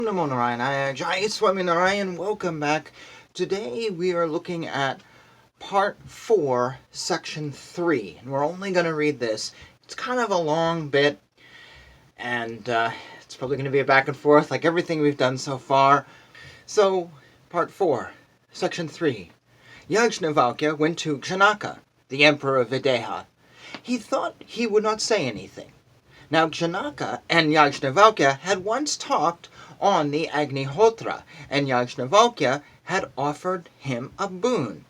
Namo Narayana, Jai Swami Narayan, welcome back. Today we are looking at part 4, section 3, and we're only going to read this. It's kind of a long bit, and it's probably going to be a back and forth like everything we've done so far. So, part 4, section 3. Yajnavalkya went to Janaka, the emperor of Videha. He thought he would not say anything. Now Janaka and Yajnavalkya had once talked on the Agnihotra, and Yajnavalkya had offered him a boon.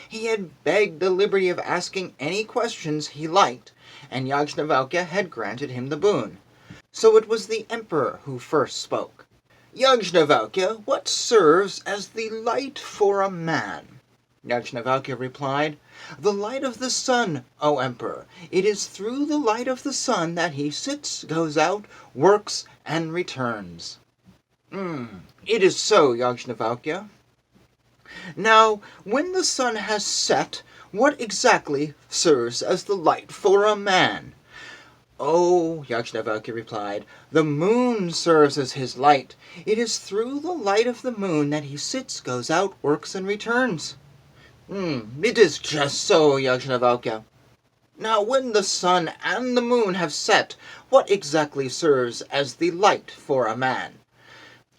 He had begged the liberty of asking any questions he liked, and Yajnavalkya had granted him the boon. So it was the emperor who first spoke. Yajnavalkya, what serves as the light for a man? Yajnavalkya replied, The light of the sun, O emperor. It is through the light of the sun that he sits, goes out, works, and returns. It is so, Yajnavalkya. Now, when the sun has set, what exactly serves as the light for a man? Oh, Yajnavalkya replied, the moon serves as his light. It is through the light of the moon that he sits, goes out, works, and returns. It is just so, Yajnavalkya. Now, when the sun and the moon have set, what exactly serves as the light for a man?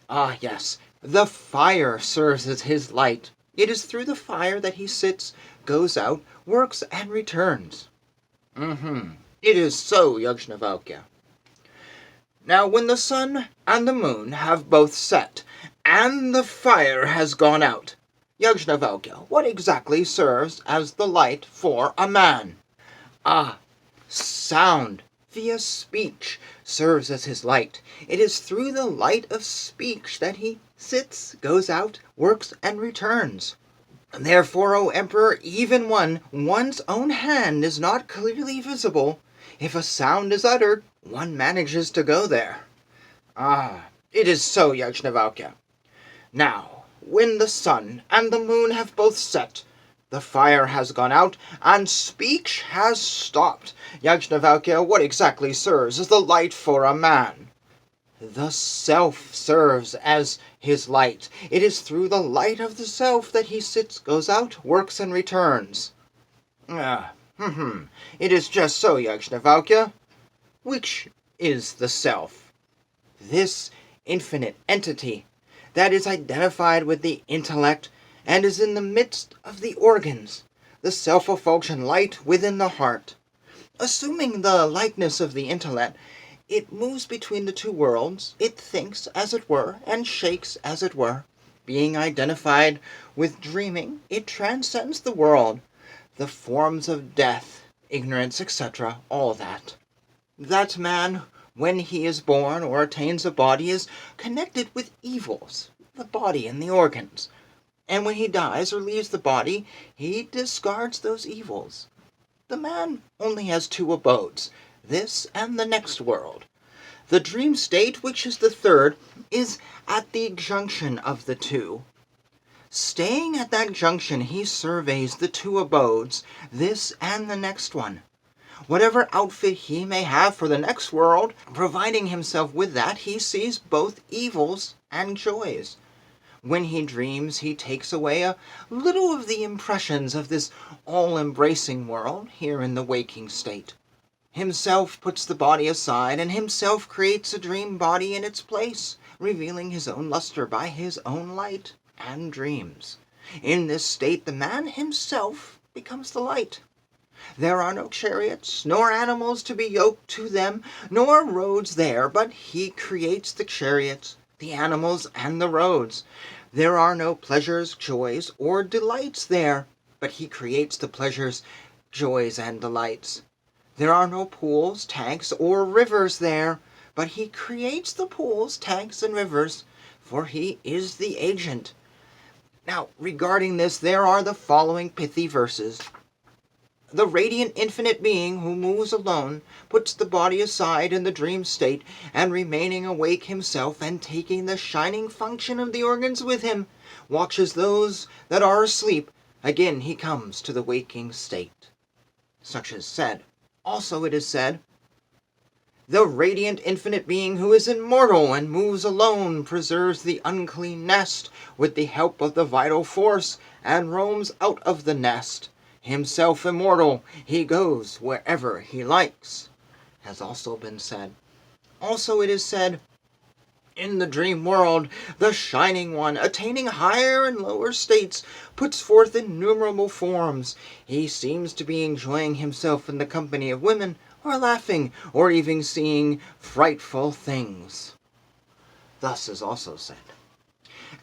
Ah, yes, the fire serves as his light. It is through the fire that he sits, goes out, works, and returns. It is so, Yajnavalkya. Now, when the sun and the moon have both set, and the fire has gone out, Yajnavalkya, what exactly serves as the light for a man? Ah, sound, via speech, serves as his light. It is through the light of speech that he sits, goes out, works, and returns. Therefore, O Emperor, even when one's own hand is not clearly visible, if a sound is uttered, one manages to go there. Ah, it is so, Yajnavalkya. Now, when the sun and the moon have both set, the fire has gone out, and speech has stopped. Yajnavalkya, what exactly serves as the light for a man? The self serves as his light. It is through the light of the self that he sits, goes out, works, and returns. It is just so, Yajnavalkya. Which is the self? This infinite entity that is identified with the intellect and is in the midst of the organs, the self-effulgent light within the heart. Assuming the likeness of the intellect, it moves between the two worlds, it thinks, as it were, and shakes, as it were. Being identified with dreaming, it transcends the world, the forms of death, ignorance, etc., all that. That man, when he is born or attains a body, is connected with evils, the body and the organs. And when he dies or leaves the body, he discards those evils. The man only has two abodes, this and the next world. The dream state, which is the third, is at the junction of the two. Staying at that junction, he surveys the two abodes, this and the next one. Whatever outfit he may have for the next world, providing himself with that, he sees both evils and joys. When he dreams, he takes away a little of the impressions of this all-embracing world here in the waking state. Himself puts the body aside, and himself creates a dream body in its place, revealing his own luster by his own light and dreams. In this state, the man himself becomes the light. There are no chariots, nor animals to be yoked to them, nor roads there, but he creates the chariots, the animals, and the roads. There are no pleasures, joys, or delights there, but he creates the pleasures, joys, and delights. There are no pools, tanks, or rivers there, but he creates the pools, tanks, and rivers, for he is the agent. Now, regarding this, there are the following pithy verses. The radiant infinite being who moves alone, puts the body aside in the dream state, and remaining awake himself, and taking the shining function of the organs with him, watches those that are asleep. Again he comes to the waking state. Such is said. Also it is said, The radiant infinite being who is immortal and moves alone preserves the unclean nest with the help of the vital force and roams out of the nest. Himself immortal, he goes wherever he likes, has also been said. Also it is said, in the dream world, the Shining One, attaining higher and lower states, puts forth innumerable forms. He seems to be enjoying himself in the company of women, or laughing, or even seeing frightful things. Thus is also said.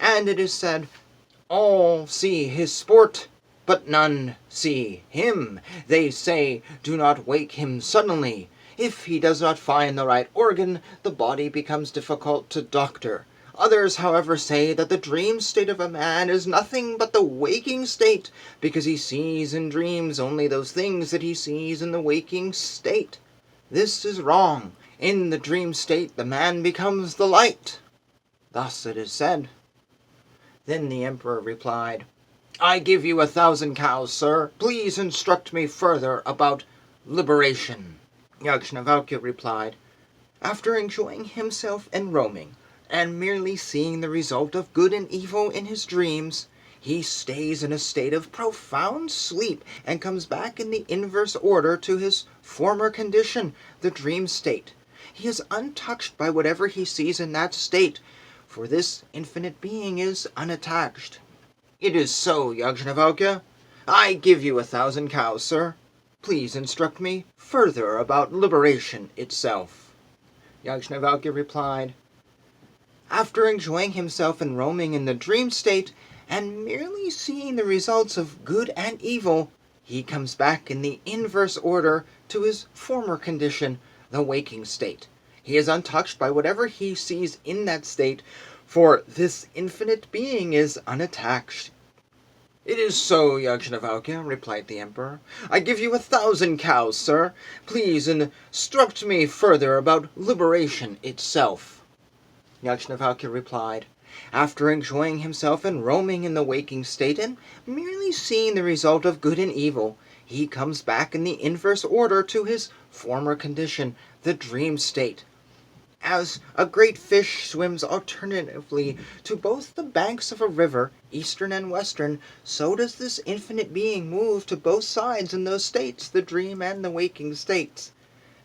And it is said, all see his sport, but none see him. They say, do not wake him suddenly. If he does not find the right organ, the body becomes difficult to doctor. Others, however, say that the dream state of a man is nothing but the waking state, because he sees in dreams only those things that he sees in the waking state. This is wrong. In the dream state, the man becomes the light. Thus it is said. Then the emperor replied, I give you 1,000 cows, sir. Please instruct me further about liberation. Yajnavalkya replied, after enjoying himself in roaming, and merely seeing the result of good and evil in his dreams, he stays in a state of profound sleep and comes back in the inverse order to his former condition, the dream state. He is untouched by whatever he sees in that state, for this infinite being is unattached. It is so, Yajnavalkya. I give you 1,000 cows, sir. Please instruct me further about liberation itself. Yajnavalkya replied, after enjoying himself and roaming in the dream state, and merely seeing the results of good and evil, he comes back in the inverse order to his former condition, the waking state. He is untouched by whatever he sees in that state, for this infinite being is unattached. It is so, Yajnavalkya, replied the emperor. I give you 1,000 cows, sir. Please instruct me further about liberation itself. Yajnavalkya replied, after enjoying himself and roaming in the waking state and merely seeing the result of good and evil, he comes back in the inverse order to his former condition, the dream state. As a great fish swims alternatively to both the banks of a river, eastern and western, so does this infinite being move to both sides in those states, the dream and the waking states.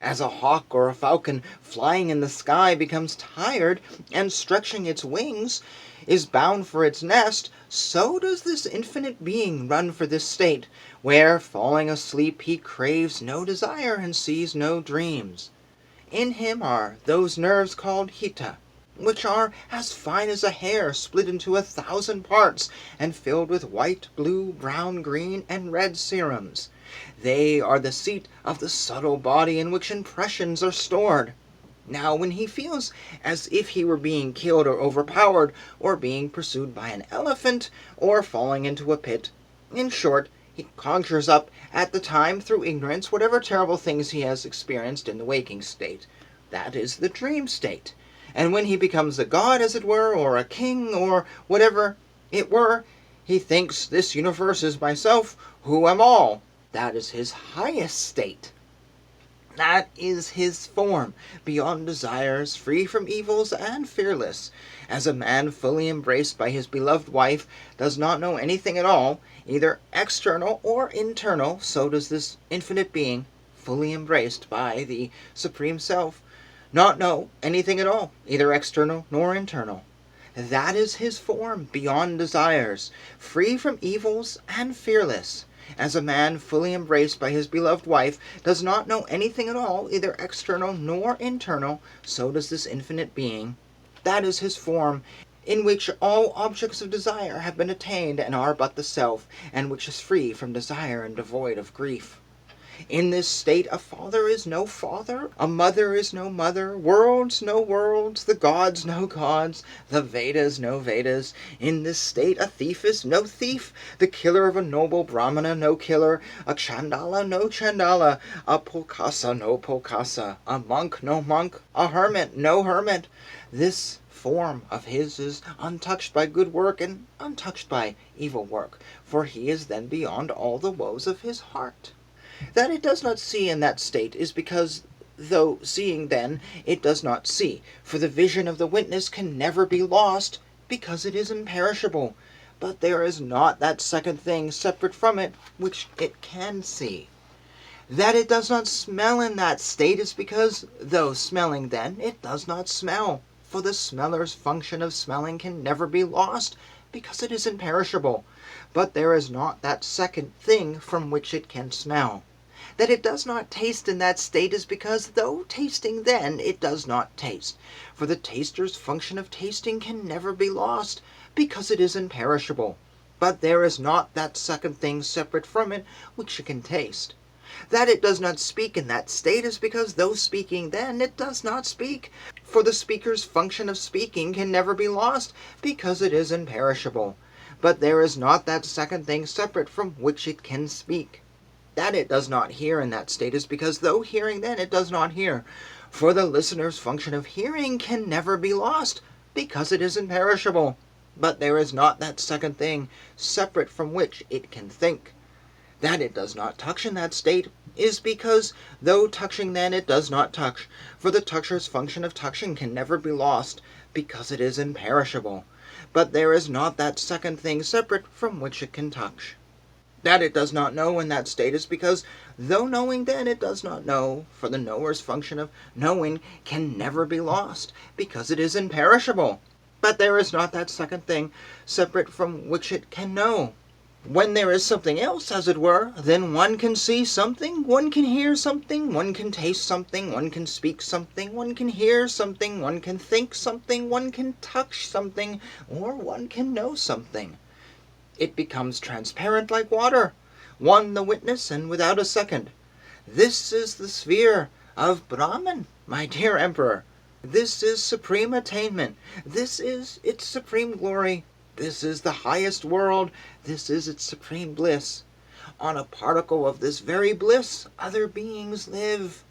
As a hawk or a falcon flying in the sky becomes tired and stretching its wings is bound for its nest, so does this infinite being run for this state, where, falling asleep, he craves no desire and sees no dreams. In him are those nerves called hita, which are as fine as a hair split into 1,000 parts and filled with white, blue, brown, green, and red serums. They are the seat of the subtle body in which impressions are stored. Now, when he feels as if he were being killed or overpowered, or being pursued by an elephant, or falling into a pit, in short, he conjures up at the time through ignorance whatever terrible things he has experienced in the waking state. That is the dream state. And when he becomes a god, as it were, or a king, or whatever it were, he thinks, this universe is myself, who am all. That is his highest state. That is his form, beyond desires, free from evils, and fearless. As a man fully embraced by his beloved wife does not know anything at all, either external or internal, so does this infinite being, fully embraced by the Supreme Self, not know anything at all, either external nor internal. That is his form, beyond desires, free from evils, and fearless. As a man fully embraced by his beloved wife does not know anything at all, either external nor internal, so does this infinite being. That is his form, in which all objects of desire have been attained and are but the self, and which is free from desire and devoid of grief. In this state a father is no father, a mother is no mother, worlds no worlds, the gods no gods, the Vedas no Vedas. In this state a thief is no thief, the killer of a noble Brahmana no killer, a Chandala no Chandala, a Pulkasa no Pulkasa, a monk no monk, a hermit no hermit. This form of his is untouched by good work and untouched by evil work, for he is then beyond all the woes of his heart. That it does not see in that state is because though seeing then, it does not see. For the vision of the witness can never be lost, because it is imperishable. But there is not that second thing separate from it, which it can see. That it does not smell in that state is because, though smelling then, it does not smell. For the smeller's function of smelling can never be lost, because it is imperishable. But there is not that second thing from which it can smell. That it does not taste in that state is because, though tasting then, it does not taste. For the taster's function of tasting can never be lost, because it is imperishable. But there is not that second thing separate from it which it can taste. That it does not speak in that state is because, though speaking then, it does not speak. For the speaker's function of speaking can never be lost, because it is imperishable. But there is not that second thing separate from which it can speak. That it does not hear in that state is because, though hearing then, it does not hear. For the listener's function of hearing can never be lost, because it is imperishable. But there is not that second thing separate from which it can think. That it does not touch in that state is because, though touching then, it does not touch. For the toucher's function of touching can never be lost, because it is imperishable. But there is not that second thing separate from which it can touch. That it does not know in that state is because, though knowing then, it does not know. For the knower's function of knowing can never be lost, because it is imperishable. But there is not that second thing separate from which it can know. When there is something else, as it were, then one can see something, one can hear something, one can taste something, one can speak something, one can hear something, one can think something, one can touch something, or one can know something. It becomes transparent like water, one the witness and without a second. This is the sphere of Brahman, my dear Emperor. This is supreme attainment. This is its supreme glory. This is the highest world. This is its supreme bliss. On a particle of this very bliss, other beings live.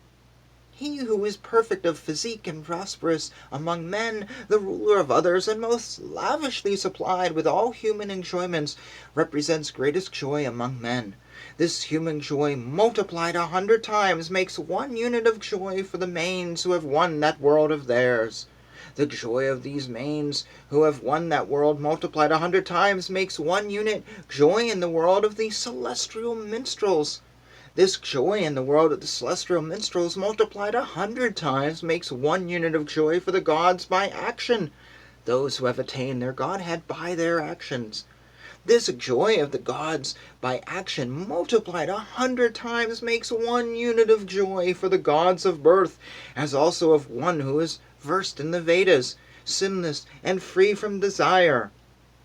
He who is perfect of physique and prosperous among men, the ruler of others, and most lavishly supplied with all human enjoyments, represents greatest joy among men. This human joy multiplied 100 times makes one unit of joy for the Manes who have won that world of theirs. The joy of these Manes who have won that world multiplied 100 times makes one unit joy in the world of the celestial minstrels. This joy in the world of the celestial minstrels multiplied 100 times makes one unit of joy for the gods by action, those who have attained their godhead by their actions. This joy of the gods by action multiplied 100 times makes one unit of joy for the gods of birth, as also of one who is versed in the Vedas, sinless and free from desire.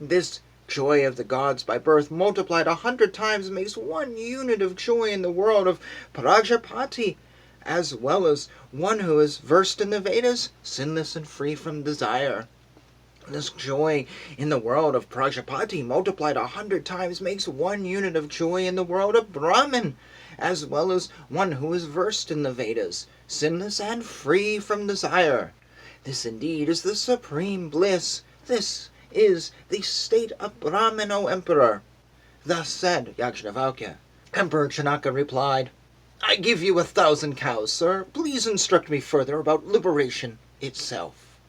This joy of the gods by birth multiplied 100 times makes one unit of joy in the world of Prajapati, as well as one who is versed in the Vedas, sinless and free from desire. This joy in the world of Prajapati multiplied 100 times makes one unit of joy in the world of Brahman, as well as one who is versed in the Vedas, sinless and free from desire. This indeed is the supreme bliss. This is the state of Brahman, O Emperor. Thus said Yajnavalkya. Emperor Janaka replied, I give you 1,000 cows, sir. Please instruct me further about liberation itself.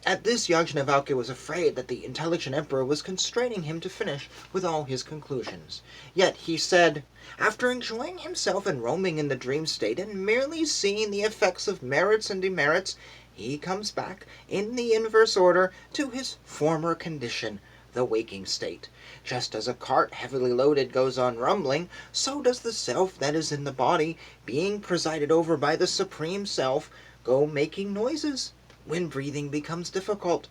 At this Yajnavalkya was afraid that the intelligent emperor was constraining him to finish with all his conclusions. Yet he said, after enjoying himself and roaming in the dream state and merely seeing the effects of merits and demerits, he comes back, in the inverse order, to his former condition, the waking state. Just as a cart heavily loaded goes on rumbling, so does the self that is in the body, being presided over by the Supreme Self, go making noises, when breathing becomes difficult.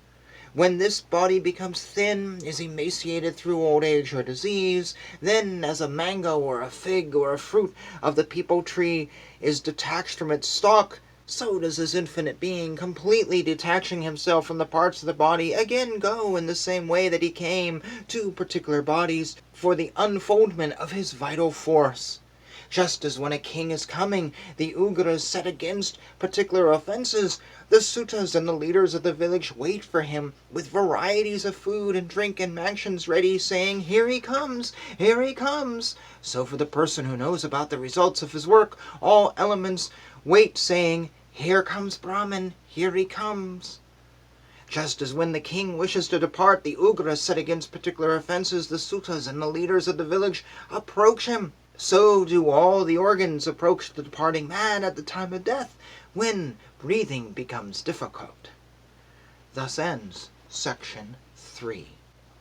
When this body becomes thin, is emaciated through old age or disease, then as a mango or a fig or a fruit of the peepal tree is detached from its stalk, so does his infinite being, completely detaching himself from the parts of the body, again go in the same way that he came to particular bodies for the unfoldment of his vital force. Just as when a king is coming, the ugras set against particular offenses, the suttas and the leaders of the village wait for him with varieties of food and drink and mansions ready, saying, here he comes, here he comes. So for the person who knows about the results of his work, all elements wait, saying, "Here comes Brahman, here he comes." Just as when the king wishes to depart, the ugras set against particular offenses, the suttas and the leaders of the village approach him, so do all the organs approach the departing man at the time of death, when breathing becomes difficult. Thus ends section 3.